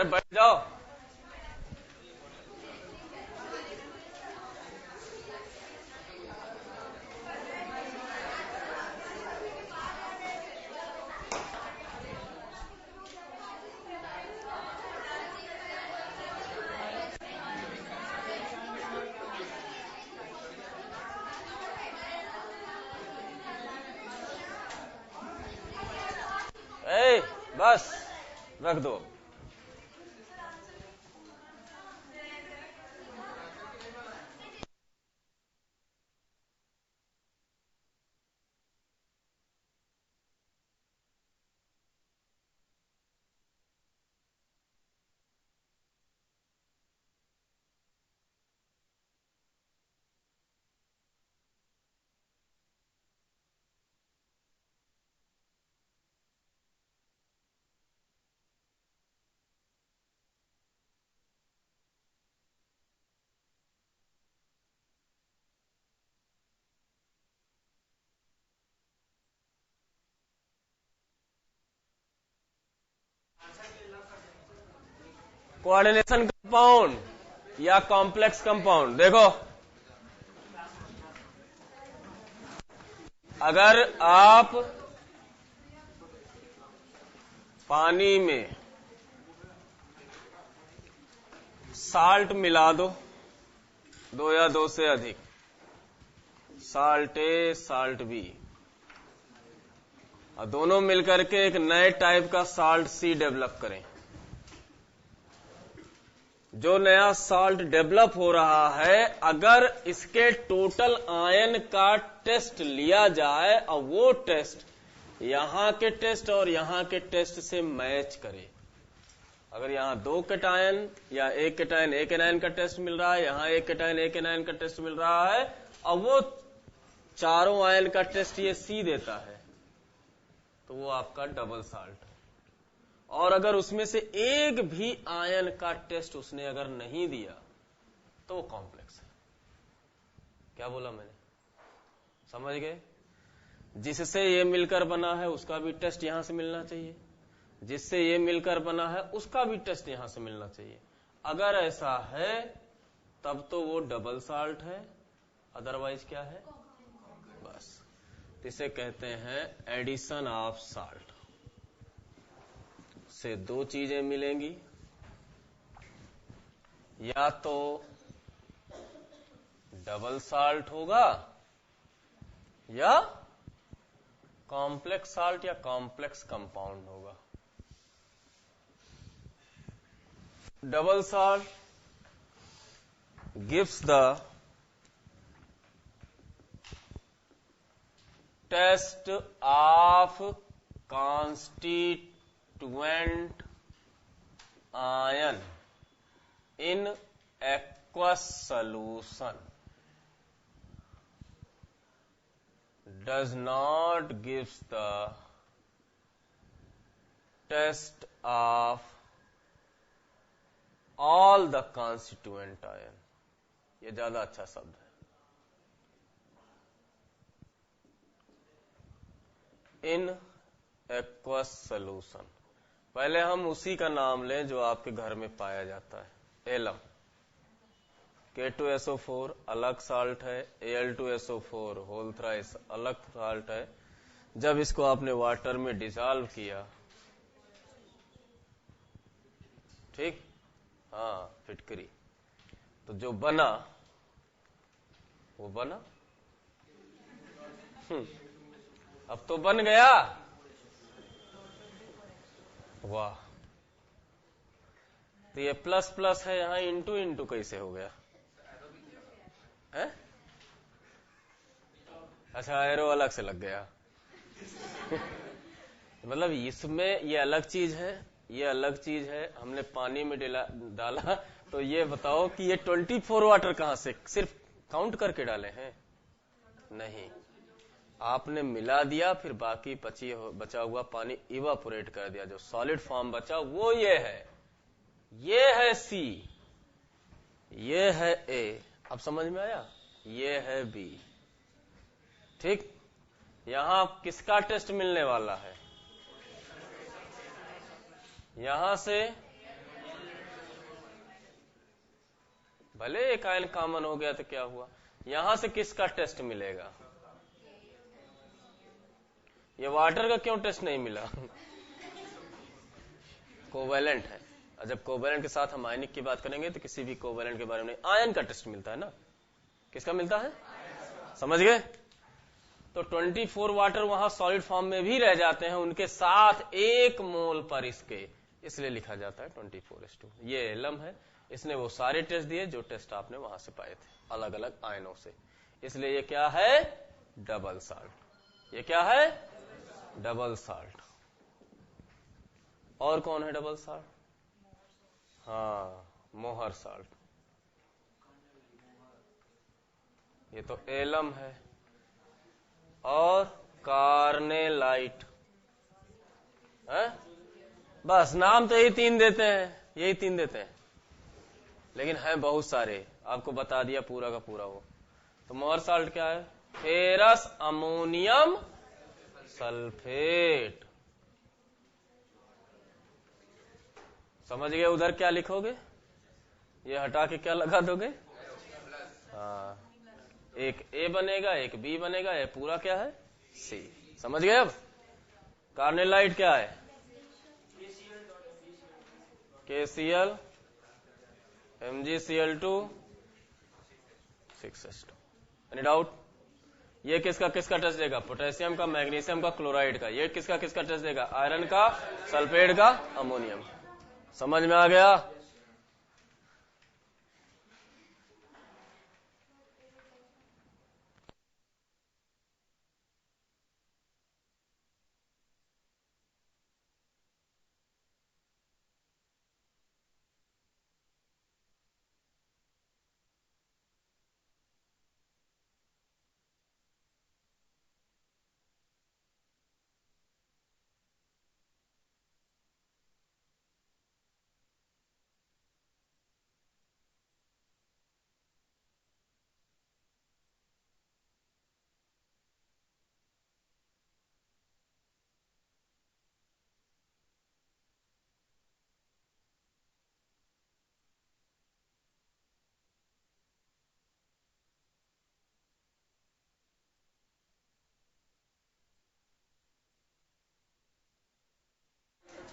अरे बैठ जाओ। ए, बस रख दो। कोऑर्डिनेशन कंपाउंड या कॉम्प्लेक्स कंपाउंड, देखो अगर आप पानी में साल्ट मिला दो, दो या दो से अधिक, साल्ट ए साल्ट बी, और दोनों मिलकर के एक नए टाइप का साल्ट सी डेवलप करें। जो नया साल्ट डेवलप हो रहा है, अगर इसके टोटल आयन का टेस्ट लिया जाए और वो टेस्ट यहां के टेस्ट और यहां के टेस्ट से मैच करे, अगर यहां दो कैटायन या एक कैटायन एक एनायन का टेस्ट मिल रहा है, यहां एक कैटायन एक एनायन का टेस्ट मिल रहा है, और वो चारों आयन का टेस्ट ये सी देता है, तो वो आपका डबल साल्ट है। और अगर उसमें से एक भी आयन का टेस्ट उसने अगर नहीं दिया तो वो कॉम्प्लेक्स है। क्या बोला मैंने, समझ गए? जिससे ये मिलकर बना है उसका भी टेस्ट यहां से मिलना चाहिए, जिससे ये मिलकर बना है उसका भी टेस्ट यहां से मिलना चाहिए। अगर ऐसा है तब तो वो डबल साल्ट है, अदरवाइज क्या है? बस, इसे कहते हैं एडिशन ऑफ साल्ट। से दो चीजें मिलेंगी, या तो डबल साल्ट होगा या कॉम्प्लेक्स साल्ट या कॉम्प्लेक्स कंपाउंड होगा। Double salt gives the test of constituent ion in aqueous solution, does not gives the test of all the constituent ion। ये ज्यादा अच्छा शब्द है। इन एक्वस सोल्यूशन, पहले हम उसी का नाम लें जो आपके घर में पाया जाता है, एलम। K2SO4 अलग साल्ट है, Al2SO4 होल थ्राइस अलग साल्ट है। जब इसको आपने वाटर में डिसॉल्व किया, ठीक, हाँ फिटकरी, तो जो बना वो बना। अब तो बन गया, वाह। तो ये प्लस प्लस है, यहां इंटू इंटू कैसे हो गया है? अच्छा, एरो अलग से लग गया। मतलब इसमें ये अलग चीज है, ये अलग चीज है। हमने पानी में डाला, तो ये बताओ कि ये 24 वाटर कहां से सिर्फ काउंट करके डाले हैं? नहीं, आपने मिला दिया, फिर बाकी बचा हुआ पानी इवापोरेट कर दिया, जो सॉलिड फॉर्म बचा वो ये है। ये है सी, ये है ए, अब समझ में आया? ये है बी, ठीक। यहां किसका टेस्ट मिलने वाला है? यहां से भले एक आयन कॉमन हो गया तो क्या हुआ, यहां से किसका टेस्ट मिलेगा? ये वाटर का क्यों टेस्ट नहीं मिला? कोवेलेंट है, और जब कोवेलेंट के साथ हम आयनिक की बात करेंगे तो किसी भी कोवेलेंट के बारे में आयन का टेस्ट मिलता है ना। किसका मिलता है? समझ गए? तो 24 वाटर वहां सॉलिड फॉर्म में भी रह जाते हैं उनके साथ 1 मोल पर इसके, इसलिए लिखा जाता है 24:2। ये एलम है, इसने वो सारे टेस्ट दिए जो टेस्ट आपने वहां से पाए थे अलग अलग आयनों से, इसलिए ये क्या है? Double salt. ये क्या है? Double salt. और कौन है डबल साल्ट? हाँ, मोहर साल्ट। ये तो एलम है, और कार्नेलाइट है। बस नाम तो यही 3 देते हैं, यही 3 देते हैं, लेकिन है बहुत सारे, आपको बता दिया पूरा का पूरा वो। तो मोहर साल्ट क्या है? Ferrous ammonium sulphate. समझ गए? उधर क्या लिखोगे? ये हटा के क्या लगा दोगे? हाँ, एक ए बनेगा, एक बी बनेगा, ये पूरा क्या है? सी। समझ गए? अब कार्नेलाइट क्या है? KCl MgCl2 6H2। Any doubt? ये किसका किसका टेस्ट देगा? पोटेशियम का, मैग्नीशियम का, क्लोराइड का। ये किसका किसका टेस्ट देगा? आयरन का, सल्फेट का, अमोनियम। समझ में आ गया?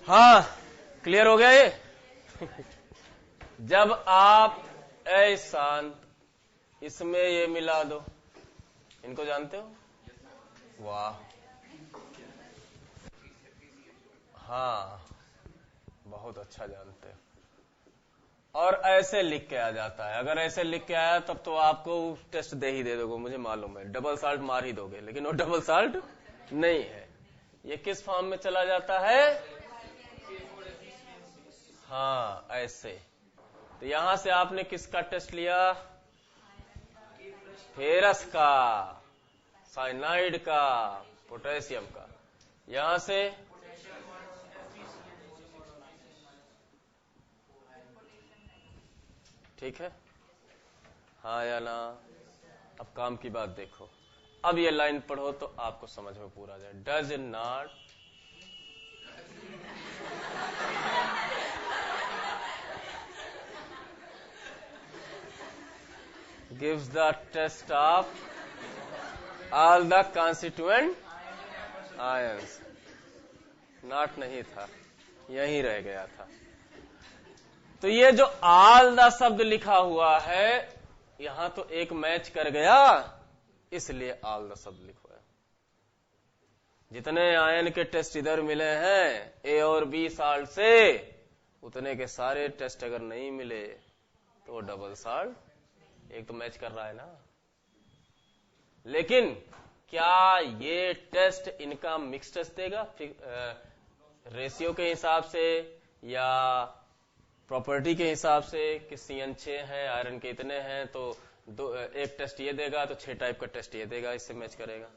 हाँ, क्लियर हो गया ये? जब आप शांत इसमें ये मिला दो, इनको जानते हो? वाह, हाँ, बहुत अच्छा जानते हो। और ऐसे लिख के आ जाता है, अगर ऐसे लिख के आया तब तो आपको टेस्ट दे ही दे दोगे, मुझे मालूम है, डबल साल्ट मार ही दोगे, लेकिन वो डबल साल्ट नहीं है। ये किस फॉर्म में चला जाता है? हाँ, ऐसे। तो यहां से आपने किसका टेस्ट लिया? फेरस का, साइनाइड का, पोटेशियम का। यहां से ठीक है, हाँ या ना? अब काम की बात देखो, अब ये लाइन पढ़ो तो आपको समझ में पूरा आ जाए। Does not gives the test of all the constituent ions। Not नहीं था, यहीं रह गया था। तो ये जो ऑल द शब्द लिखा हुआ है यहां तो एक मैच कर गया, इसलिए ऑल द शब्द लिखवाया। जितने आयन के टेस्ट इधर मिले हैं ए और बी साल्ट से, उतने के सारे टेस्ट अगर नहीं मिले तो डबल साल्ट, एक तो मैच कर रहा है ना। लेकिन क्या ये टेस्ट इनका मिक्स टेस्ट देगा रेशियो के हिसाब से या प्रॉपर्टी के हिसाब से कि CN 6 है, आयरन के इतने हैं, तो एक टेस्ट ये देगा तो 6 टाइप का टेस्ट ये देगा, इससे मैच करेगा?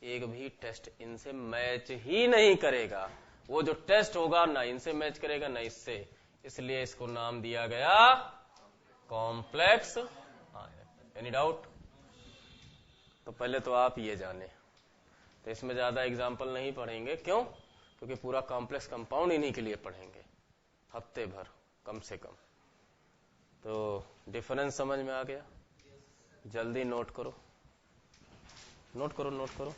एक भी टेस्ट इनसे मैच ही नहीं करेगा। वो जो टेस्ट होगा ना इनसे मैच करेगा ना इससे, इसलिए इसको नाम दिया गया कॉम्प्लेक्स आयन। Any doubt? तो पहले तो आप ये जाने, तो इसमें ज्यादा एग्जाम्पल नहीं पढ़ेंगे। क्यों? क्योंकि पूरा कॉम्प्लेक्स कंपाउंड इन्हीं के लिए पढ़ेंगे, हफ्ते भर कम से कम। तो डिफरेंस समझ में आ गया? जल्दी नोट करो, नोट करो, नोट करो।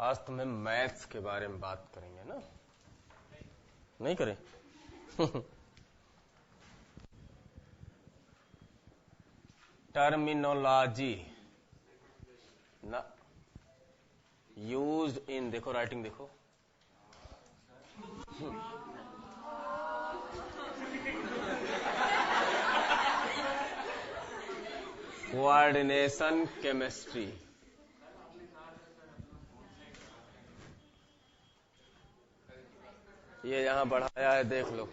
आज तुम्हें मैथ्स के बारे में बात करेंगे ना? नहीं करें? टर्मिनोलॉजी ना यूज्ड इन, देखो राइटिंग देखो, कोऑर्डिनेशन केमिस्ट्री। ये यहां बढ़ाया है, देख लो।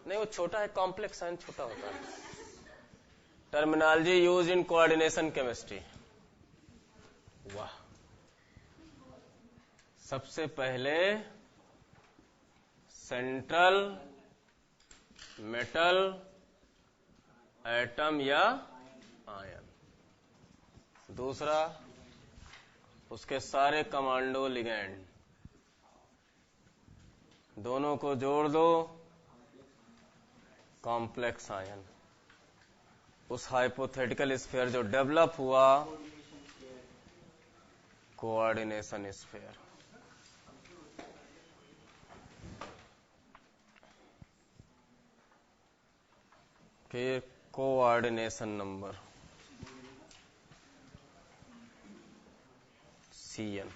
नहीं, वो छोटा है, कॉम्प्लेक्स साइन छोटा होता है। Terminology use in coordination chemistry. वाह, सबसे पहले सेंट्रल मेटल एटम या आयन, दूसरा उसके सारे कमांडो लिगैंड, दोनों को जोड़ दो, कॉम्प्लेक्स आयन। उस हाइपोथेटिकल स्फीयर जो डेवलप हुआ, कोऑर्डिनेशन स्फीयर। फिर coordination number Cn,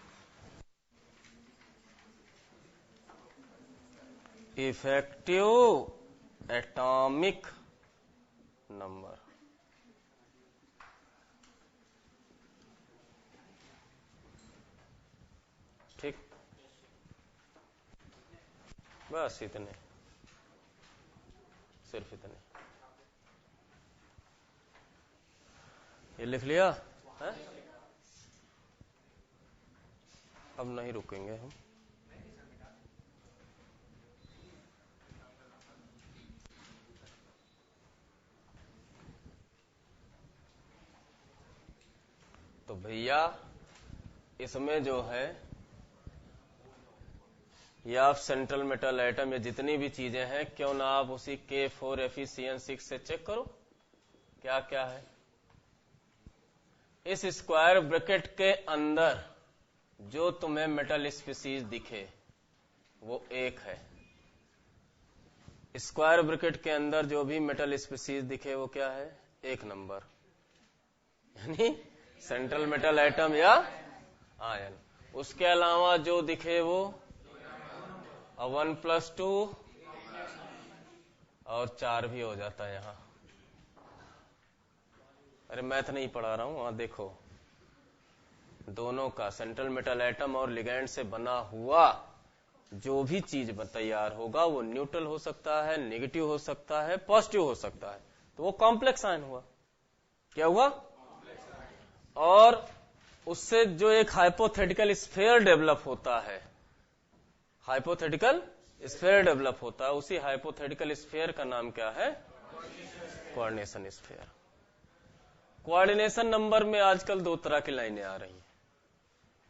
effective atomic number. ठीक, बस इतने, सिर्फ इतने। ये लिख लिया है? अब नहीं रुकेंगे हम। तो भैया इसमें जो है, या आप सेंट्रल मेटल एटम या जितनी भी चीजें हैं, क्यों ना आप उसी K4Fe(CN6) से चेक करो क्या क्या है। इस स्क्वायर ब्रैकेट के अंदर जो तुम्हें मेटल स्पीसीज दिखे वो एक है। स्क्वायर ब्रैकेट के अंदर जो भी मेटल स्पीसीज दिखे वो क्या है? एक नंबर, यानी सेंट्रल मेटल एटम या आयन। उसके अलावा जो दिखे वो 1+2 और 4 भी हो जाता है यहां। अरे मैथ नहीं पढ़ा रहा हूं, वहां देखो, दोनों का सेंट्रल मेटल एटम और लिगैंड से बना हुआ जो भी चीज तैयार होगा वो न्यूट्रल हो सकता है, नेगेटिव हो सकता है, पॉजिटिव हो सकता है, तो वो कॉम्प्लेक्स आयन हुआ। क्या हुआ? और उससे जो एक हाइपोथेटिकल स्फीयर डेवलप होता है, हाइपोथेटिकल स्फीयर डेवलप होता है, उसी हाइपोथेटिकल स्फीयर का नाम क्या है? Coordination sphere. कोऑर्डिनेशन नंबर में आजकल दो तरह की लाइनें आ रही हैं।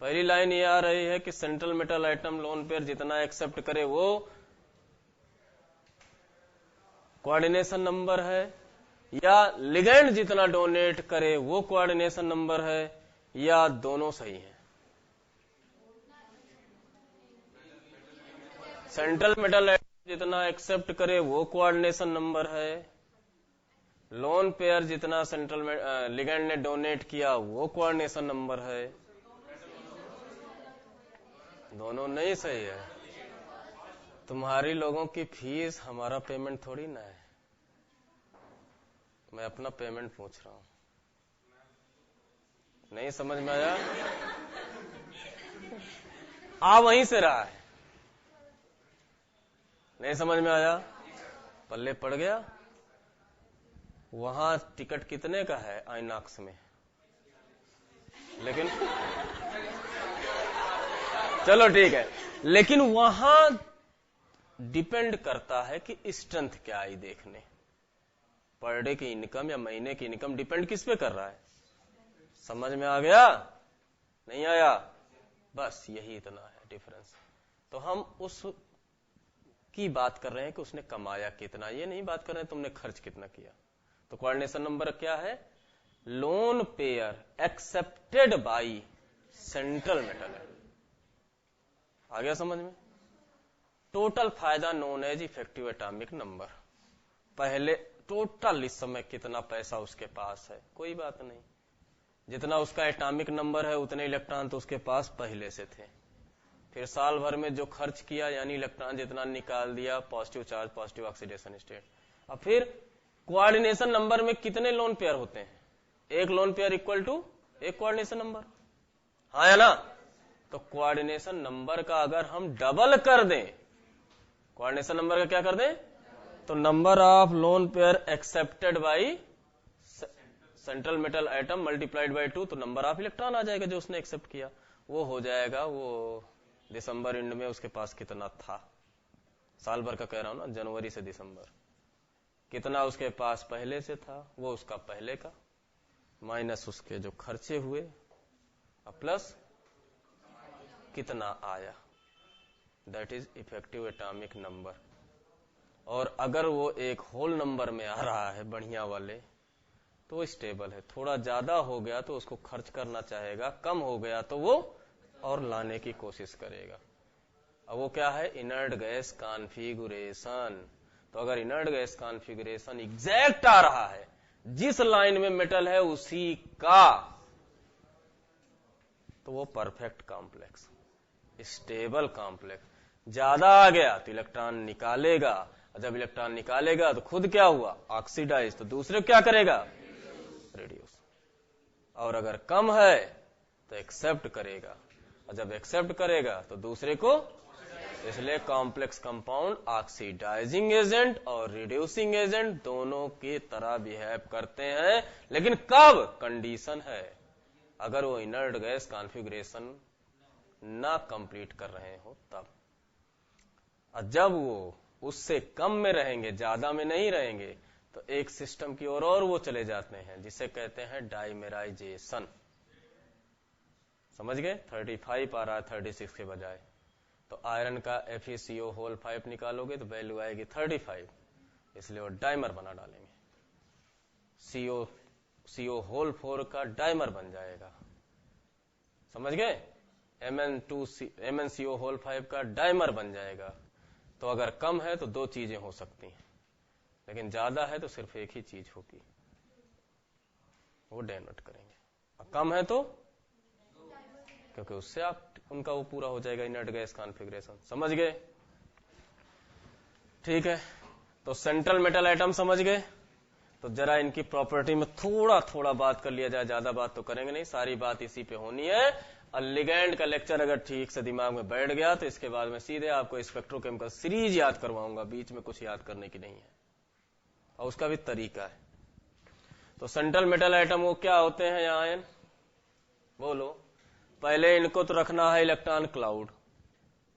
पहली लाइन ये आ रही है कि central metal atom lone pair जितना एक्सेप्ट करे वो कोऑर्डिनेशन नंबर है, या लिगैंड जितना डोनेट करे वो कोऑर्डिनेशन नंबर है, या दोनों सही है। सेंट्रल मेटल एटम जितना एक्सेप्ट करे वो कोऑर्डिनेशन नंबर है, लोन पेयर जितना सेंट्रल लिगैंड ने डोनेट किया वो कोऑर्डिनेशन नंबर है। दोनों नहीं सही है। तुम्हारी लोगों की फीस हमारा पेमेंट थोड़ी ना है, मैं अपना पेमेंट पूछ रहा हूं। नहीं समझ में आया? आ वहीं से रहा है, नहीं समझ में आया? पल्ले पड़ गया? वहां टिकट कितने का है आइनॉक्स में? लेकिन चलो ठीक है, लेकिन वहां डिपेंड करता है कि स्ट्रेंथ क्या आई देखने। पर डे की इनकम या महीने की इनकम डिपेंड किस पे कर रहा है? समझ में आ गया? नहीं आया? बस यही इतना है डिफरेंस। तो हम उस की बात कर रहे हैं कि उसने कमाया कितना, ये नहीं बात कर रहे हैं तुमने खर्च कितना किया। तो कोऑर्डिनेशन नंबर क्या है? Lone pair accepted by central metal atom. आ गया समझ में? टोटल फायदा known as effective atomic number. पहले टोटल इस समय कितना पैसा उसके पास है, कोई बात नहीं, जितना उसका एटॉमिक नंबर है उतने इलेक्ट्रॉन तो उसके पास पहले से थे। फिर साल भर में जो खर्च किया, यानी इलेक्ट्रॉन जितना निकाल दिया, positive charge, positive oxidation state. अब फिर कोऑर्डिनेशन नंबर में कितने लोन पेयर होते हैं? एक लोन पेयर इक्वल टू एक कोऑर्डिनेशन नंबर, हाँ या ना? तो कोऑर्डिनेशन नंबर का अगर हम डबल कर दें, कोऑर्डिनेशन नंबर का क्या कर दें, तो number of lone pair accepted by central metal atom multiplied by 2, तो नंबर ऑफ इलेक्ट्रॉन आ जाएगा जो उसने एक्सेप्ट किया, वो हो जाएगा वो दिसंबर एंड में उसके पास कितना था, साल भर का कह रहा हूं ना, जनवरी से दिसंबर, कितना उसके पास पहले से था, वो उसका पहले का माइनस उसके जो खर्चे हुए प्लस कितना आया, that is effective atomic number. और अगर वो एक होल नंबर में आ रहा है बढ़िया वाले, तो स्टेबल है, थोड़ा ज्यादा हो गया तो उसको खर्च करना चाहेगा, कम हो गया तो वो और लाने की कोशिश करेगा। अब वो क्या है, इनर्ट गैस कॉन्फ़िगरेशन। तो अगर इनर्ट गैस कॉन्फ़िगरेशन एग्जैक्ट आ रहा है, जिस लाइन में मेटल है उसी का, तो वो परफेक्ट कॉम्प्लेक्स, स्टेबल कॉम्प्लेक्स। ज्यादा आ गया तो इलेक्ट्रॉन निकालेगा, जब इलेक्ट्रॉन निकालेगा तो खुद क्या हुआ, ऑक्सीडाइज, तो दूसरे क्या करेगा, रेड्यूस। और अगर कम है तो एक्सेप्ट करेगा, और जब एक्सेप्ट करेगा तो दूसरे को, इसलिए कॉम्प्लेक्स कंपाउंड ऑक्सीडाइजिंग एजेंट और रिड्यूसिंग एजेंट दोनों की तरह बिहेव करते हैं, लेकिन कब, कंडीशन है अगर वो इनर्ट गैस कॉन्फ़िगरेशन ना कंप्लीट कर रहे हो तब। और जब वो उससे कम में रहेंगे, ज्यादा में नहीं रहेंगे, तो एक सिस्टम की ओर और वो चले जाते हैं जिसे कहते हैं डाइमेराइजेशन। समझ गए, 35 आ रहा है 36 के बजाय, तो आयरन का FeCO होल 5 निकालोगे तो वैल्यू आएगी 35, इसलिए वो डाइमर बना डालेंगे, CO होल 4 का डाइमर बन जाएगा। समझ गए, MnCO होल 5 का डाइमर बन जाएगा। तो अगर कम है तो दो चीजें हो सकती हैं, लेकिन ज्यादा है तो सिर्फ एक ही चीज होगी, वो डेनोट करेंगे। और कम है तो, क्योंकि उससे आप उनका वो पूरा हो जाएगा इनर्ट गैस कॉन्फ़िगरेशन। समझ गए, ठीक है। तो सेंट्रल मेटल एटम समझ गए, तो जरा इनकी प्रॉपर्टी में थोड़ा थोड़ा बात कर लिया जाए, ज्यादा बात तो करेंगे नहीं, सारी बात इसी पे होनी है। और लिगैंड का लेक्चर अगर ठीक से दिमाग में बैठ गया तो इसके बाद मैं सीधे आपको स्पेक्ट्रोकेमिकल सीरीज याद करवाऊंगा, बीच में कुछ याद करने की नहीं है, और उसका भी तरीका है। तो सेंट्रल मेटल एटम वो क्या होते हैं, या आयन, बोलो। पहले इनको तो रखना है इलेक्ट्रॉन क्लाउड,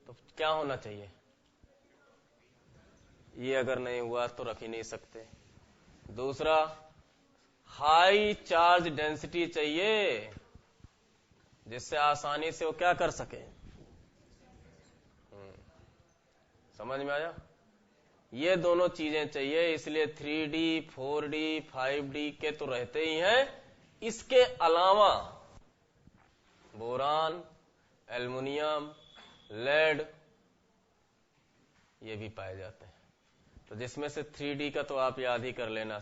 तो क्या होना चाहिए, ये अगर नहीं हुआ तो रख ही नहीं सकते। दूसरा, हाई चार्ज डेंसिटी चाहिए, जिससे आसानी से वो क्या कर सके, समझ में आया, ये दोनों चीजें चाहिए। इसलिए 3D 4D 5D के तो रहते ही हैं, इसके अलावा बोरान, एल्युमिनियम, लेड, ये भी पाए जाते हैं। तो जिसमें से 3D का तो आप याद ही कर लेना,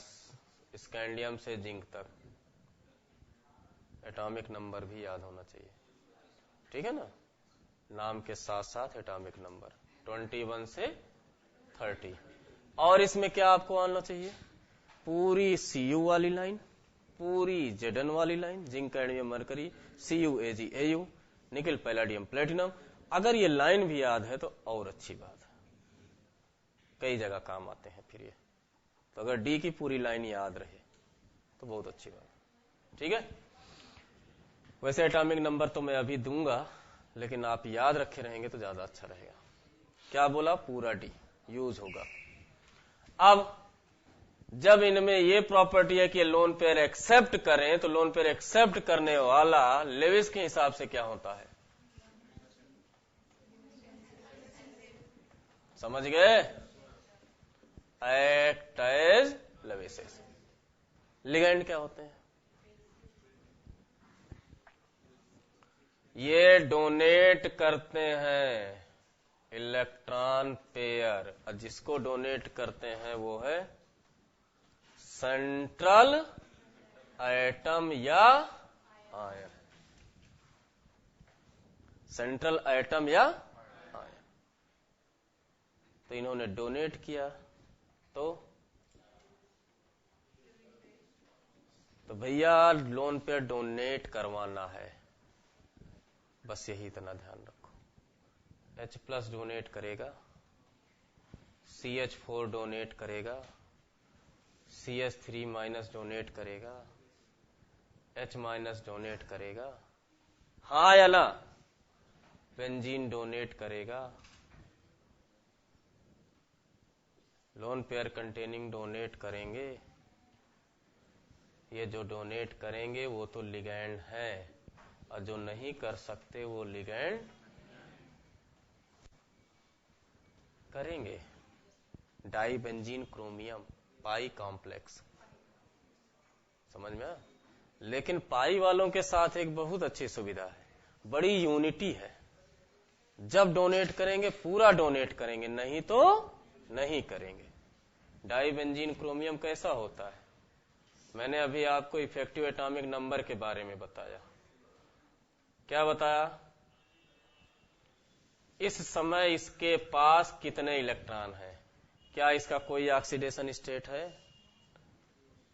स्कैंडियम से जिंक तक, एटॉमिक नंबर भी याद होना चाहिए, ठीक है ना, नाम के साथ साथ एटॉमिक नंबर 21 से 30। और इसमें क्या आपको आना चाहिए, पूरी Cu वाली लाइन, पूरी Zn वाली line, zinc, cadmium, mercury, Cu Ag Au, निकल, पैलाडियम, प्लेटिनम। अगर ये लाइन भी याद है तो और अच्छी बात है, कई जगह काम आते हैं फिर ये। तो अगर डी की पूरी लाइन याद रहे तो बहुत अच्छी बात, ठीक है। वैसे एटॉमिक नंबर तो मैं अभी दूंगा, लेकिन आप याद रखे रहेंगे तो ज्यादा अच्छा रहेगा। क्या बोला, पूरा डी यूज होगा। अब जब इनमें ये प्रॉपर्टी है कि लोन पेयर एक्सेप्ट करें, तो लोन पेयर एक्सेप्ट करने वाला लेविस के हिसाब से क्या होता है, समझ गए, एक्ट एज लेविस। लिगेंड क्या होते हैं, ये डोनेट करते हैं इलेक्ट्रॉन पेयर, और जिसको डोनेट करते हैं वो है सेंट्रल एटम या आयन, सेंट्रल एटम या आयन। तो इन्होंने डोनेट किया तो तो भैया लोन पेयर डोनेट करवाना है, बस यही इतना ध्यान रखो। H+ डोनेट करेगा, CH4 डोनेट करेगा, CH3- डोनेट करेगा, H- डोनेट करेगा, हाँ या ना? बेंजीन डोनेट करेगा, लोन पेयर कंटेनिंग डोनेट करेंगे। ये जो डोनेट करेंगे वो तो लिगैंड है, और जो नहीं कर सकते वो लिगैंड करेंगे। डाई बेंजीन क्रोमियम पाई कॉम्प्लेक्स, समझ में आया? लेकिन पाई वालों के साथ एक बहुत अच्छी सुविधा है, बड़ी यूनिटी है। जब डोनेट करेंगे पूरा डोनेट करेंगे, नहीं तो नहीं करेंगे। डाई बेंजीन क्रोमियम कैसा होता है? मैंने अभी आपको इफेक्टिव एटॉमिक नंबर के बारे में बताया। क्या बताया? इस समय इसके पास कितने इलेक्ट्रॉन हैं? क्या इसका कोई ऑक्सीडेशन स्टेट है?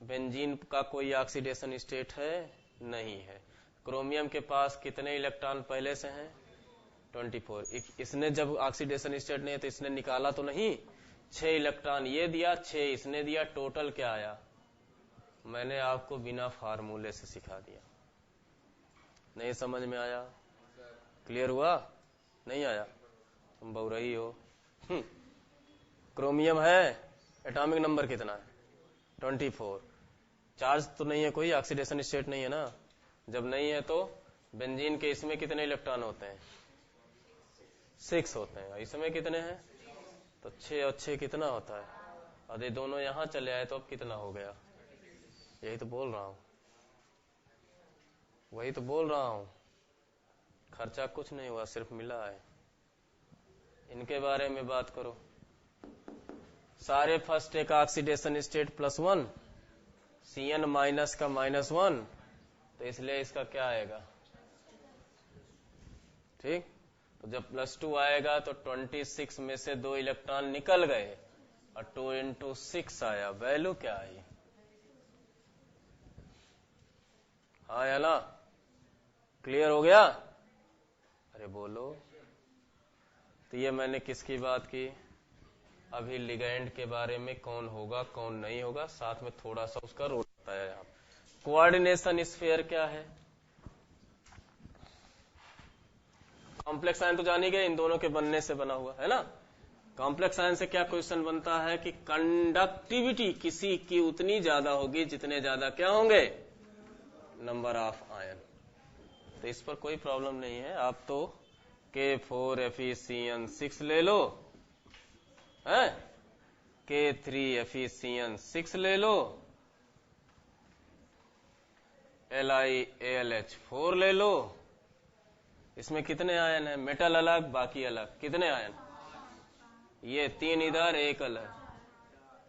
बेंजीन का कोई ऑक्सीडेशन स्टेट है? नहीं है। क्रोमियम के पास कितने इलेक्ट्रॉन पहले से हैं? 24। इसने जब ऑक्सीडेशन स्टेट नहीं है तो इसने निकाला तो नहीं, 6 इलेक्ट्रॉन ये दिया, 6 इसने दिया, टोटल क्या आया? मैंने आपको बिना फार्मूले से सिखा दिया। नहीं समझ में आया? क्लियर हुआ? नहीं आया? तुम बहुरही हो। क्रोमियम है, एटॉमिक नंबर कितना है? 24। चार्ज तो नहीं है, कोई ऑक्सीडेशन स्टेट नहीं है ना। जब नहीं है तो बेंजीन के इसमें कितने इलेक्ट्रॉन होते हैं? 6 होते हैं। इसमें कितने हैं? तो 6 और 6 कितना होता है? और ये दोनों यहां चले आए तो अब कितना हो गया? यही तो बोल रहा हूं, वही तो बोल रहा हूं। खर्चा कुछ नहीं हुआ, सिर्फ मिला है। इनके बारे में बात करो। सारे फर्स्ट एक ऑक्सीडेशन स्टेट +1, Cn- का -1, तो इसलिए इसका क्या आएगा? ठीक। तो जब +2 आएगा तो 26 में से 2 इलेक्ट्रॉन निकल गए और 2 × 6 आया। वैल्यू क्या आई? हाँ या ना? क्लियर हो गया? अरे बोलो। तो ये मैंने किसकी बात की? अभी लिगैंड के बारे में, कौन होगा कौन नहीं होगा, साथ में थोड़ा सा उसका रोल बताया यहाँ। कोऑर्डिनेशन स्फीयर क्या है? कॉम्प्लेक्स आयन तो जानी गए, इन दोनों के बनने से बना हुआ है ना। कॉम्प्लेक्स आयन से क्या क्वेश्चन बनता है कि कंडक्टिविटी किसी की उतनी ज्यादा होगी जितने ज्यादा क्या होंगे? Number of ion. तो इस पर कोई प्रॉब्लम नहीं है। आप तो K4FeCN6 ले लो, है? K3FeCN6 ले लो, LiAlH4 ले लो। इसमें कितने आयन है? मेटल अलग, बाकी अलग। कितने आयन? ये 3 इधर, 1 अलग।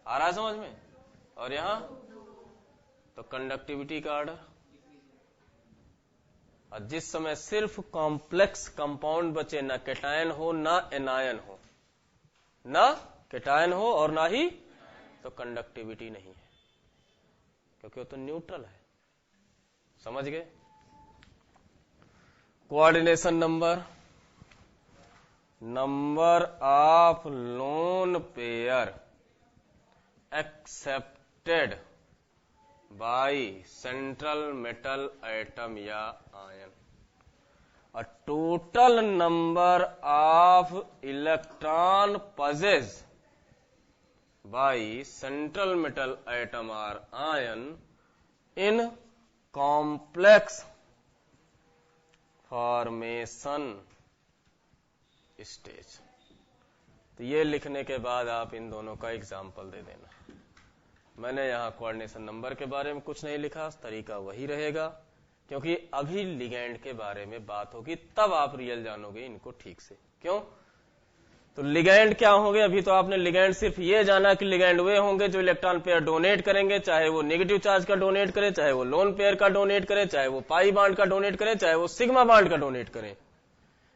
आ रहा समझ में? और यहां तो कंडक्टिविटी का ऑर्डर। और जिस समय सिर्फ कॉम्प्लेक्स कंपाउंड बचे, ना कैटायन हो ना एनायन हो, ना कैटायन हो और ना ही, तो कंडक्टिविटी नहीं है, क्योंकि वो तो न्यूट्रल है। समझ गए? Coordination number of lone pair accepted by central metal atom या आयन, और total number of electron possessed by central metal atom or ion in complex formation stage। तो ये लिखने के बाद आप इन दोनों का एग्जाम्पल दे देना। मैंने यहां कोऑर्डिनेशन नंबर के बारे में कुछ नहीं लिखा, तरीका वही रहेगा, क्योंकि अभी लिगैंड के बारे में बात होगी, तब आप रियल जानोगे इनको ठीक से। क्यों? तो लिगैंड क्या होंगे? अभी तो आपने लिगैंड सिर्फ ये जाना कि लिगैंड वे होंगे जो इलेक्ट्रॉन पेयर डोनेट करेंगे, चाहे वो नेगेटिव चार्ज का डोनेट करे, चाहे वो लोन पेयर का डोनेट करे, चाहे वो पाई बाड का डोनेट करे, चाहे वो सिग्मा बाड का डोनेट करें।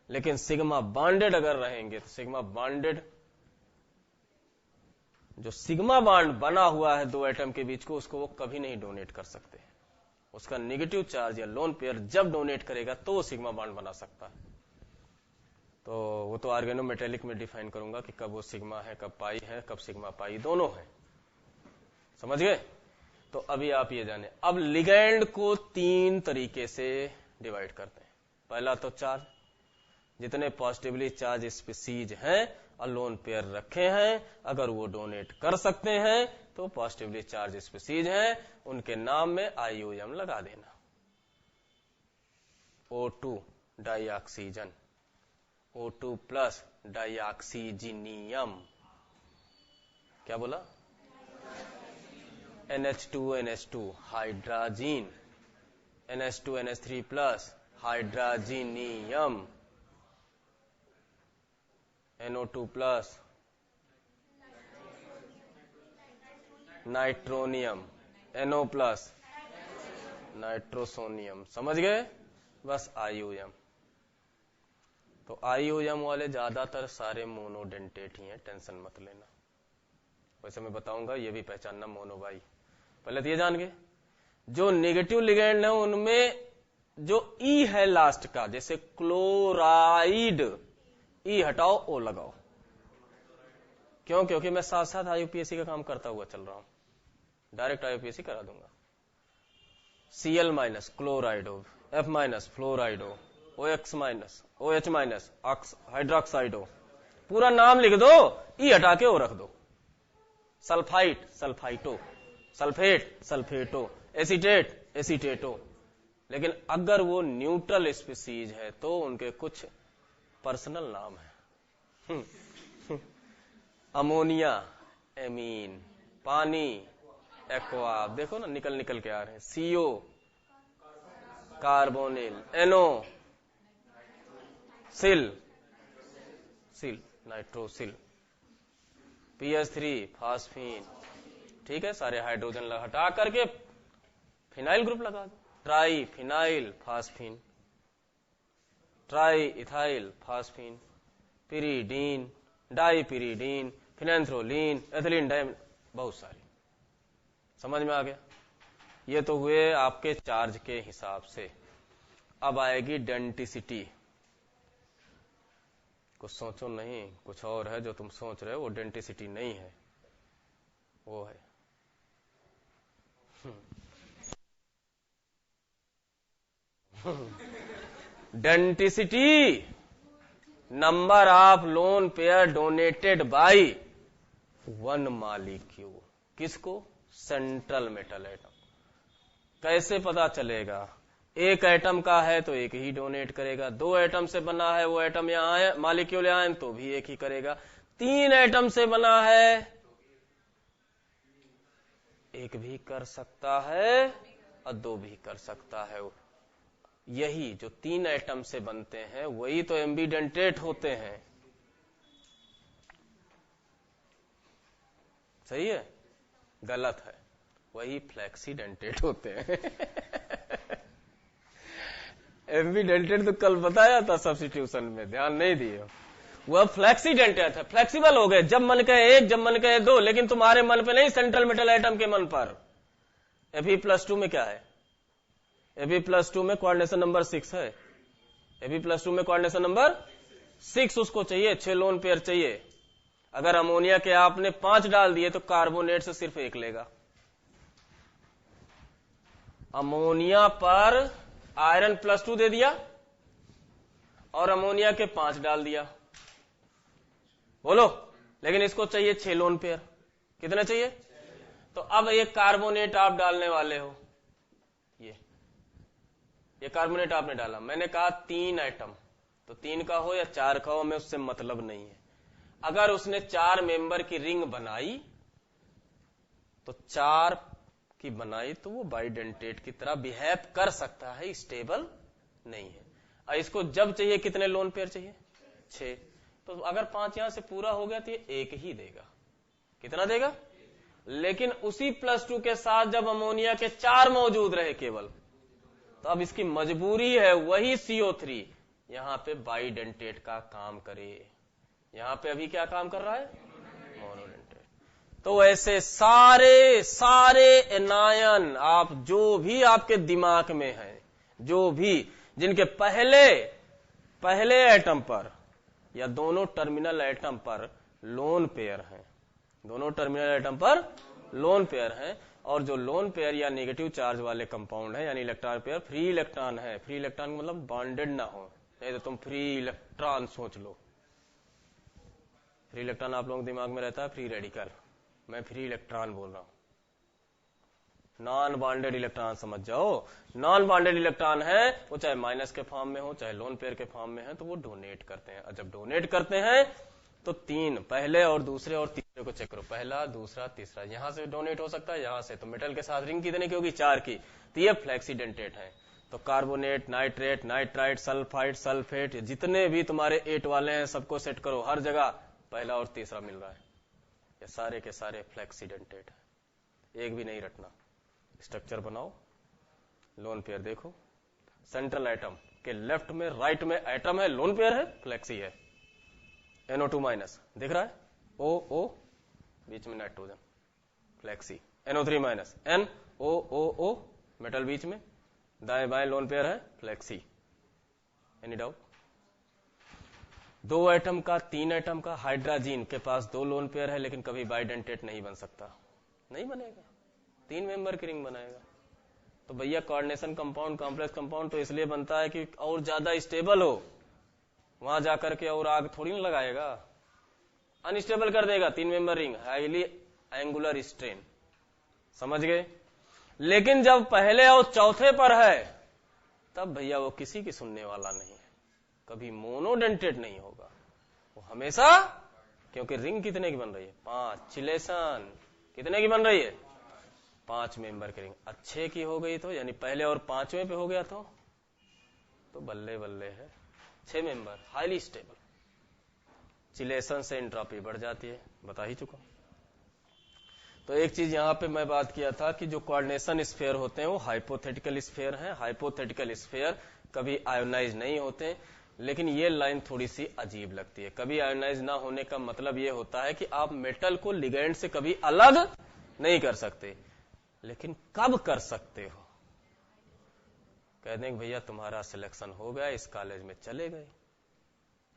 लेकिन सिग्मा बॉन्डेड अगर रहेंगे तो सिग्मा बॉन्डेड, जो सिग्मा बॉन्ड बना हुआ है 2 एटम के बीच को, उसको वो कभी नहीं डोनेट कर सकते। उसका नेगेटिव चार्ज या लोन पेयर जब डोनेट करेगा तो वो सिग्मा बॉन्ड बना सकता है। तो वो तो ऑर्गेनोमेटेलिक में डिफाइन करूंगा कि कब वो सिग्मा है, कब पाई है, कब सिग्मा पाई, दोनों है। समझ गए? तो अभी आप ये जाने, अब लिगैंड को 3 तरीके से डिवाइड करते हैं। पहला तो चार्ज, जितने पॉजिटिवली चार्ज स्पीसीज हैं और लोन पेयर रखे हैं, अगर वो डोनेट कर सकते हैं तो पॉजिटिवली चार्ज स्पीसीज हैं, उनके नाम में IUM लगा देना। O2 डाइऑक्सीजन, O2 प्लस डाइऑक्सीजिनियम, क्या बोला? NH2NH2 hydrazine, NH2NH3 plus hydrazinium, NO2 plus nitronium, NO plus nitrosonium. समझ गए? बस IUM। तो IUM वाले ज्यादातर सारे मोनोडेंटेट ही हैं, टेंशन मत लेना। वैसे मैं बताऊंगा, ये भी पहचानना मोनोबाई। पहले तो ये जान गए, जो नेगेटिव लिगेंड है उनमें जो E है लास्ट का, जैसे क्लोराइड, E हटाओ, O लगाओ। क्यों? क्योंकि मैं साथ साथ IUPAC का काम करता हुआ चल रहा हूं, डायरेक्ट IUPAC करा दूंगा। Cl minus chlorido, F minus fluorido, OX minus OH minus hydroxido, पूरा नाम लिख दो, E हटा के O रख दो। Sulphite सल्फाइटो, sulphate सल्फेटो, acetate एसीटेटो। लेकिन अगर वो न्यूट्रल स्पीसीज है तो उनके कुछ पर्सनल नाम है। अमोनिया एमीन, पानी एक्वा, देखो ना निकल निकल के आ रहे हैं। CO कार्बोनिल, NO सिल सिल नाइट्रोसिल, PH3 फास्फीन। ठीक है, सारे हाइड्रोजन हटा करके फिनाइल ग्रुप लगा दो, tri phenyl phosphine, tri ethyl phosphine, pyridine, dipyridine, phenanthroline, ethylene diamine, बहुत सारी। समझ में आ गया? ये तो हुए आपके चार्ज के हिसाब से। अब आएगी डेंटिसिटी। कुछ सोचो नहीं, कुछ और है जो तुम सोच रहे हो, वो डेंटिसिटी नहीं है, वो है denticity, number of lone pair donated by 1 molecule. किसको? Central metal atom. कैसे पता चलेगा? एक एटम का है तो एक ही डोनेट करेगा, 2 एटम से बना है वो एटम यहां है, मॉलिक्यूल यहां है तो भी एक ही करेगा, 3 एटम से बना है एक भी कर सकता है और 2 भी कर सकता है। यही जो 3 एटम से बनते हैं वही तो एम्बीडेंटेट होते हैं। सही है? गलत है, वही फ्लैक्सीडेंटेट होते हैं। एम्बीडेंटेट तो कल बताया था सब्स्टिट्यूशन में, ध्यान नहीं दिए। वह फ्लैक्सीडेंटेट है, फ्लेक्सिबल हो गए, जब मन कहे 1, जब मन कहे 2, लेकिन तुम्हारे मन पे नहीं, सेंट्रल मेटल एटम के मन पर। Fe+2 में क्या है? Fe+2 में कोऑर्डिनेशन नंबर 6 है। Fe+2 में कोऑर्डिनेशन नंबर 6 उसको चाहिए, 6 लोन पेयर चाहिए। अगर अमोनिया के आपने 5 डाल दिए तो कार्बोनेट से सिर्फ 1 लेगा। अमोनिया पर आयरन +2 दे दिया और अमोनिया के 5 डाल दिया, बोलो। लेकिन इसको चाहिए 6 लोन पेयर। कितने चाहिए? तो अब एक कार्बोनेट आप डालने वाले हो, ये कार्बोनेट आपने डाला, मैंने कहा 3 एटम, तो 3 का हो या 4 का हो, मैं उससे मतलब नहीं है। अगर उसने 4 मेंबर की रिंग बनाई तो 4 की बनाई तो वो बाइडेंटेट की तरह बिहेव कर सकता है, स्टेबल नहीं है। और इसको जब चाहिए कितने लोन पेयर चाहिए? 6। तो अगर 5 यहां से पूरा हो गया तो ये 1 ही देगा। कितना देगा? लेकिन उसी +2 के साथ जब अमोनिया के 4 मौजूद रहे केवल, तो अब इसकी मजबूरी है वही CO3 यहां पे बाइडेंटेट का काम करे। यहां पे अभी क्या काम कर रहा है? मोनोडेंटेट। तो ऐसे सारे सारे एनायन आप जो भी आपके दिमाग में हैं, जो भी जिनके पहले एटम पर या दोनों टर्मिनल एटम पर लोन पेयर हैं, दोनों टर्मिनल एटम पर लोन पेयर हैं, और जो लोन पेयर या नेगेटिव चार्ज वाले कंपाउंड है यानी इलेक्ट्रॉन पेयर फ्री इलेक्ट्रॉन है, फ्री इलेक्ट्रॉन मतलब बॉन्डेड ना हो, नहीं तो तुम फ्री इलेक्ट्रॉन सोच लो। फ्री इलेक्ट्रॉन आप लोगों के दिमाग में रहता है फ्री रेडिकल, मैं फ्री इलेक्ट्रॉन बोल रहा हूं, नॉन बॉन्डेड इलेक्ट्रॉन समझ जाओ। नॉन बॉन्डेड इलेक्ट्रॉन है वो चाहे माइनस के फॉर्म में हो चाहे लोन पेयर के फॉर्म में है, तो वो डोनेट करते हैं, और जब डोनेट करते हैं तो तीन, पहले और दूसरे और तीसरे को चेक करो, पहला दूसरा तीसरा, यहां से डोनेट हो सकता है, यहां से, तो मेटल के साथ रिंग कितने की होगी, 4 की, तो ये फ्लेक्सीडेंटेट है। तो carbonate, nitrate, nitrite, sulphide, sulphate, जितने भी तुम्हारे 8 वाले हैं सबको सेट करो, हर जगह पहला और तीसरा मिल रहा है, ये सारे के सारे फ्लेक्सीडेंटेट है, एक भी नहीं रटना। स्ट्रक्चर बनाओ, लोन पेयर देखो, सेंट्रल एटम के लेफ्ट में राइट में एटम है, लोन पेयर है, फ्लेक्सी है, NO2 माइनस दिख रहा है, O बीच में nitrogen, flexi, NO3 minus, NO metal बीच में, दाएं बाएं लोन पेयर है, फ्लेक्सी। Any doubt? 2 एटम का 3 एटम का हाइड्रोजन के पास 2 लोन पेयर है, लेकिन कभी बाइडेंटेट नहीं बन सकता, नहीं बनेगा, 3 मेंबर की रिंग बनाएगा। तो भैया कोऑर्डिनेशन कंपाउंड, कॉम्प्लेक्स कंपाउंड तो इसलिए बनता है कि और ज्यादा स्टेबल हो, वहां जाकर के और आग थोड़ी ना लगाएगा, अनस्टेबल कर देगा। 3 member ring, highly angular strain, समझ गए। लेकिन जब पहले और चौथे पर है तब भैया वो किसी की सुनने वाला नहीं है, कभी मोनोडेंटेट नहीं होगा वो हमेशा, क्योंकि रिंग कितने की बन रही है, 5, चिलेशन कितने की बन रही है, 5 मेंबर की रिंग। अच्छे की हो गई तो यानी पहले और 5वें पे हो गया तो बल्ले बल्ले है, 6 मेंबर, हाईली स्टेबल, चिलेशन से एंट्रोपी बढ़ जाती है, बता ही चुका। तो एक चीज यहां पे मैं बात किया था कि जो कोऑर्डिनेशन स्फीयर होते हैं वो हाइपोथेटिकल स्फीयर हैं। हाइपोथेटिकल स्फीयर कभी आयोनाइज नहीं होते, लेकिन ये लाइन थोड़ी सी अजीब लगती है। कभी आयोनाइज ना होने का मतलब ये होता है कि आप मेटल को लिगेंड से कभी अलग नहीं कर सकते, लेकिन कब कर सकते हो, कह देंगे भैया तुम्हारा सिलेक्शन हो गया, इस कॉलेज में चले गए,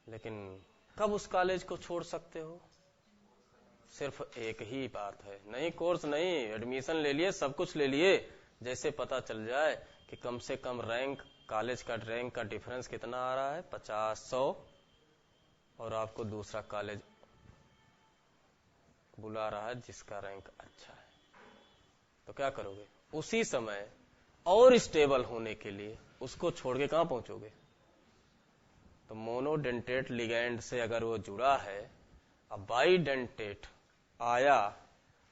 लेकिन कब उस कॉलेज को छोड़ सकते हो, सिर्फ एक ही बात है, नहीं कोर्स नहीं, एडमिशन ले लिए, सब कुछ ले लिए, जैसे पता चल जाए कि कम से कम रैंक, कॉलेज का रैंक का डिफरेंस कितना आ रहा है, 50-100, और आपको दूसरा कॉलेज बुला रहा है जिसका रैंक अच्छा है, तो क्या करोगे, उसी समय और स्टेबल होने के लिए उसको छोड़ के कहां पहुंचोगे। तो मोनोडेंटेट लिगैंड से अगर वो जुड़ा है, अब बाइडेंटेट आया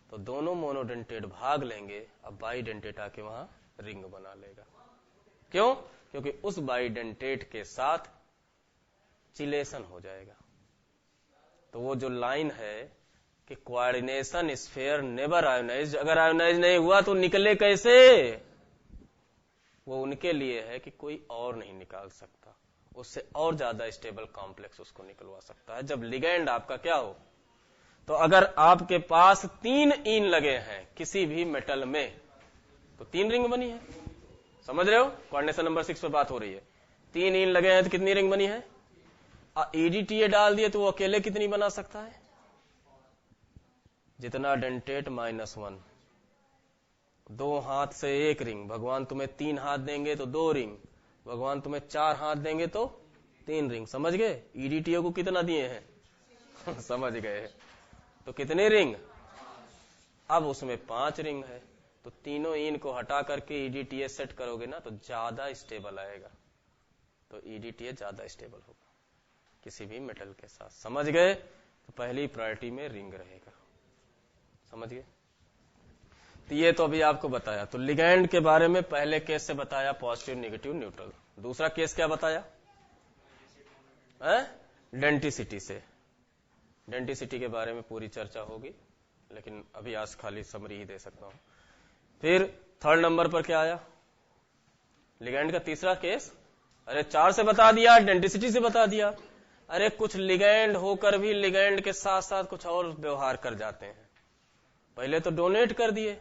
तो दोनों मोनोडेंटेट भाग लेंगे, अब बाइडेंटेट आके वहां रिंग बना लेगा। क्यों? क्योंकि उस बाइडेंटेट के साथ चिलेशन हो जाएगा। तो वो जो लाइन है कि कोऑर्डिनेशन स्फीयर नेवर आयोनाइज, अगर आयोनाइज नहीं हुआ तो निकले कैसे, वो उनके लिए है कि कोई और नहीं निकाल सकता, उससे और ज्यादा स्टेबल कॉम्प्लेक्स उसको निकलवा सकता है जब लिगैंड आपका क्या हो। तो अगर आपके पास 3 इन लगे हैं किसी भी मेटल में तो 3 रिंग बनी है, समझ रहे हो, कोऑर्डिनेशन नंबर 6 पे बात हो रही है। 3 इन लगे हैं तो कितनी रिंग बनी है, EDTA डाल दिए तो वो अकेले कितनी बना सकता है, जितना डेंटेट -1, 2 हाथ से 1 रिंग, भगवान तुम्हें 3 हाथ देंगे तो 2 रिंग, भगवान तुम्हें 4 हाथ देंगे तो 3 रिंग, समझ गए। EDTA को कितना दिए हैं समझ गए, तो कितने रिंग, अब उसमें 5 रिंग है, तो तीनों इन को हटा करके EDTA सेट करोगे ना तो ज्यादा स्टेबल आएगा, तो EDTA ज्यादा स्टेबल होगा किसी भी मेटल के साथ, समझ गए। तो पहली प्रायोरिटी में रिंग रहेगा, समझ गए। तो ये तो अभी आपको बताया, तो लिगैंड के बारे में पहले केस से बताया, पॉजिटिव, नेगेटिव, न्यूट्रल। दूसरा केस क्या बताया, डेंटिसिटी से, डेंटिसिटी के बारे में पूरी चर्चा होगी, लेकिन अभी आज खाली समरी ही दे सकता हूं। फिर 3rd नंबर पर क्या आया, लिगैंड का तीसरा केस, अरे 4 से बता दिया, डेंटिसिटी से बता दिया, अरे कुछ लिगैंड होकर भी लिगैंड के साथ साथ कुछ और व्यवहार कर जाते हैं, पहले तो डोनेट कर दिए,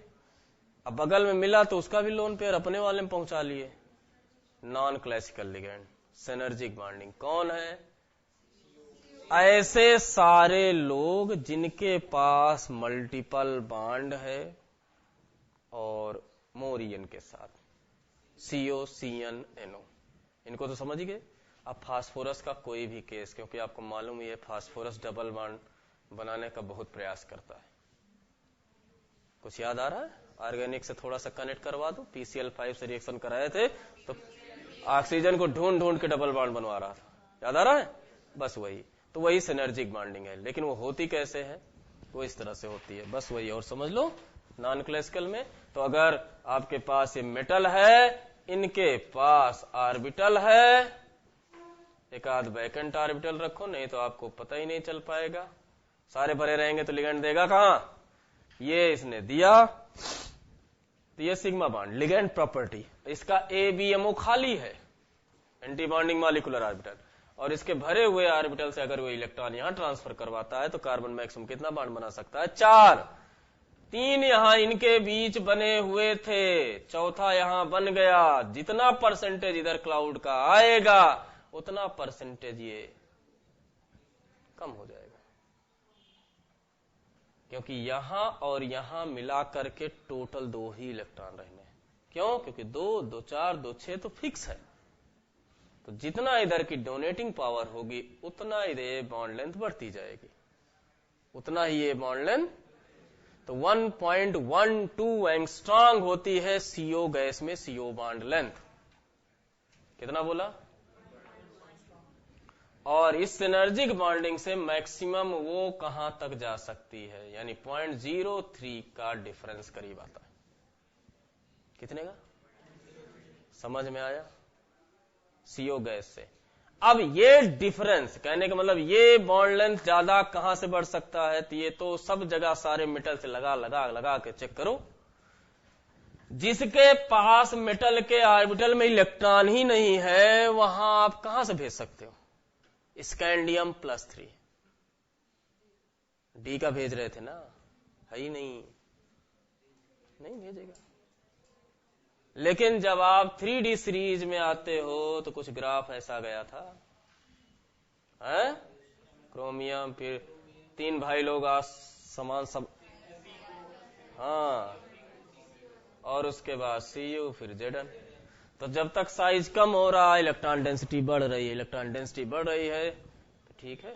अब बगल में मिला तो उसका भी लोन पेयर अपने वाले में पहुंचा लिए। Non classical ligand, synergic bonding कौन है? ऐसे सारे लोग जिनके पास मल्टीपल बॉन्ड है और मोरियन के साथ, CO, CN, NO, इनको तो समझ ही गए। अब फास्फोरस का कोई भी केस, क्योंकि आपको मालूम है फास्फोरस डबल बॉन्ड बनाने का बहुत प्रयास करता है। कुछ याद आ रहा है? ऑर्गेनिक से थोड़ा सा कनेक्ट करवा दो, PCl5 से रिएक्शन कराए थे तो ऑक्सीजन को ढूंढ ढूंढ के डबल बॉन्ड बनवा रहा था, याद आ रहा है? बस वही, तो वही सिनर्जिक बॉन्डिंग है। लेकिन वो होती कैसे है? वो इस तरह से होती है, बस वही। और समझ लो नॉन क्लासिकल में तो अगर आपके पास ये मेटल है, इनके पास ऑर्बिटल है, एक आध वैकेंट ऑर्बिटल रखो, नहीं तो आपको पता ही नहीं चल पाएगा। सारे भरे रहेंगे तो लिगेंड देगा कहां? ये इसने दिया तो ये सिग्मा बॉन्ड लिगेंड प्रॉपर्टी, इसका ABMO खाली है, एंटी बॉन्डिंग मॉलिक्यूलर ऑर्बिटल, और इसके भरे हुए ऑर्बिटल से अगर वो इलेक्ट्रॉन यहां ट्रांसफर करवाता है तो कार्बन मैक्सिमम कितना बॉन्ड बना सकता है? 4। 3 यहां इनके बीच बने हुए थे, चौथा यहां बन गया। जितना परसेंटेज इधर क्लाउड का आएगा उतना परसेंटेज ये कम हो जाएगा, क्योंकि यहां और यहां मिलाकर के टोटल 2 ही इलेक्ट्रॉन रहने। क्यों? क्योंकि 2, 2, 4, 2, 6 तो फिक्स है। तो जितना इधर की डोनेटिंग पावर होगी उतना ही ये बॉन्ड लेंथ बढ़ती जाएगी, उतना ही ये बॉन्ड लेंथ। तो 1.12 एंगस्ट्रॉम होती है CO गैस में CO बॉन्ड लेंथ। कितना बोला? और इस सिनर्जिक बॉन्डिंग से मैक्सिमम वो कहां तक जा सकती है, यानी 0.03 का डिफरेंस करीब आता है। कितने का? समझ में आया? CO गैस से। अब ये डिफरेंस, कहने का मतलब ये बॉन्ड लेंथ ज्यादा कहां से बढ़ सकता है? तो ये तो सब जगह सारे मेटल से लगा के चेक करो। जिसके पास मेटल के ऑर्बिटल में इलेक्ट्रॉन ही नहीं है वहां आप कहां से भेज सकते हो? स्कैंडियम +3 D का भेज रहे थे ना, है ही नहीं भेजेगा। लेकिन जब आप 3D सीरीज में आते हो तो कुछ ग्राफ ऐसा गया था, है? क्रोमियम, फिर 3 भाई लोग समान सब, हाँ, और उसके बाद CU, फिर Zn। तो जब तक साइज कम हो रहा है इलेक्ट्रॉन डेंसिटी बढ़ रही है, इलेक्ट्रॉन डेंसिटी बढ़ रही है तो ठीक है,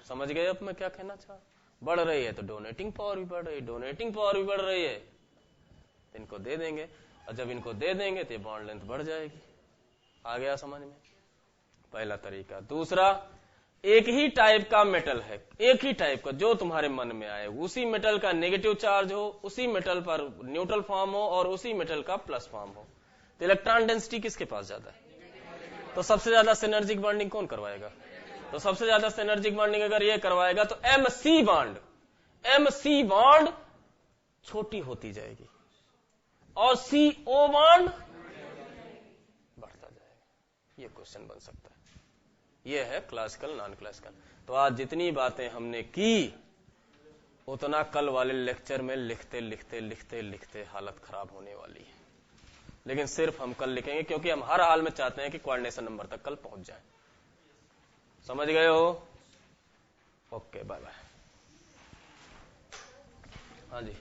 समझ गए अब मैं क्या कहना चाह? बढ़ रही है तो डोनेटिंग पावर भी बढ़ रही है, डोनेटिंग पावर भी बढ़ रही है तो इनको दे देंगे, और जब इनको दे देंगे तो ये बॉन्ड लेंथ बढ़ जाएगी। आ गया समझ में? पहला तरीका। दूसरा, एक ही टाइप का मेटल है, एक ही टाइप का जो तुम्हारे मन में आए, उसी मेटल का नेगेटिव चार्ज हो, उसी मेटल पर न्यूट्रल फॉर्म हो और उसी मेटल का प्लस फॉर्म हो, तो इलेक्ट्रॉन डेंसिटी किसके पास ज्यादा है? तो सबसे ज्यादा सिनर्जिक बॉन्डिंग कौन करवाएगा? तो सबसे ज्यादा सिनर्जिक बॉन्डिंग अगर ये करवाएगा तो MC बॉन्ड छोटी होती जाएगी और CO बॉन्ड बढ़ता जाएगा। ये क्वेश्चन बन सकता है। ये है क्लासिकल नॉन क्लासिकल। तो आज जितनी बातें हमने की उतना कल वाले लेक्चर में लिखते हालत खराब होने वाली है, लेकिन सिर्फ हम कल लिखेंगे क्योंकि हम हर हाल में चाहते हैं कि कोऑर्डिनेशन नंबर तक कल पहुंच जाए। समझ गए हो? Okay, bye bye. हाँ जी।